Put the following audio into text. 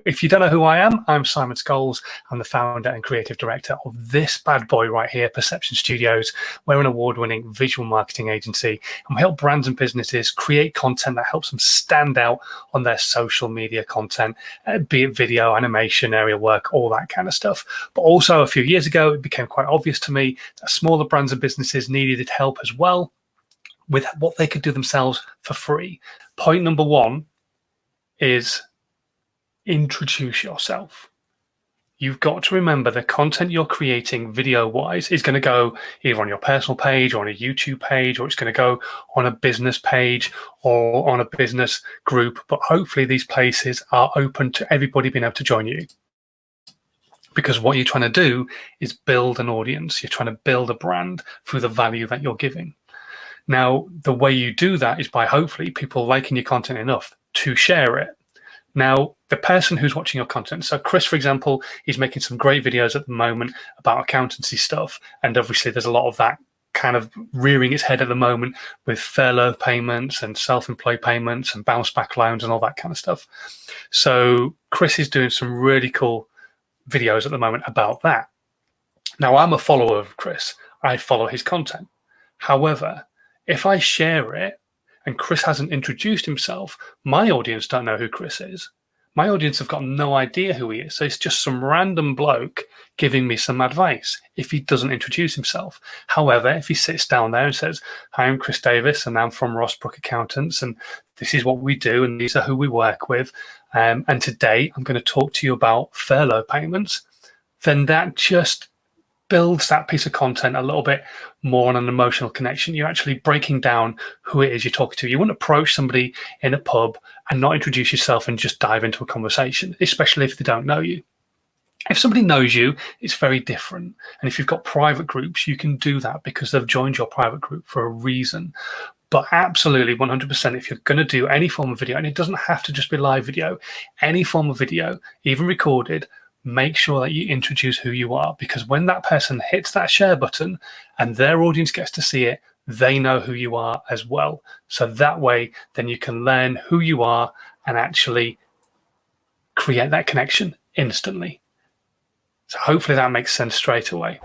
if you don't know who I am, I'm Simon Scholes. I'm the founder and creative director of this bad boy right here, Perception Studios. We're an award-winning visual marketing agency, and we help brands and businesses create content that helps them stand out on their social media content, be it video, animation, area work, all that kind of stuff. But also a few years ago, it became quite obvious to me that smaller brands and businesses needed help as well with what they could do themselves for free. Point number one is introduce yourself. You've got to remember the content you're creating video-wise is going to go either on your personal page or on a YouTube page, or it's going to go on a business page or on a business group. But hopefully these places are open to everybody being able to join you. Because what you're trying to do is build an audience. You're trying to build a brand through the value that you're giving. Now, the way you do that is by hopefully people liking your content enough to share it. Now, the person who's watching your content, so Chris, for example, he's making some great videos at the moment about accountancy stuff. And obviously there's a lot of that kind of rearing its head at the moment with furlough payments and self-employed payments and bounce back loans and all that kind of stuff. So Chris is doing some really cool videos at the moment about that. Now, I'm a follower of Chris. I follow his content. However, if I share it, and Chris hasn't introduced himself, my audience don't know who Chris is. My audience have got no idea who he is. So it's just some random bloke giving me some advice if he doesn't introduce himself. However, if he sits down there and says, "Hi, I'm Chris Davis and I'm from Rossbrook Accountants and this is what we do and these are who we work with. And today I'm going to talk to you about furlough payments," then that just builds that piece of content a little bit more on an emotional connection. You're actually breaking down who it is you're talking to. You wouldn't approach somebody in a pub and not introduce yourself and just dive into a conversation, especially if they don't know you. If somebody knows you, it's very different. And if you've got private groups, you can do that because they've joined your private group for a reason. But absolutely 100%, if you're going to do any form of video, and it doesn't have to just be live video, any form of video, even recorded, make sure that you introduce who you are, because when that person hits that share button and their audience gets to see it, they know who you are as well. So that way, then you can learn who you are and actually create that connection instantly. So hopefully that makes sense straight away.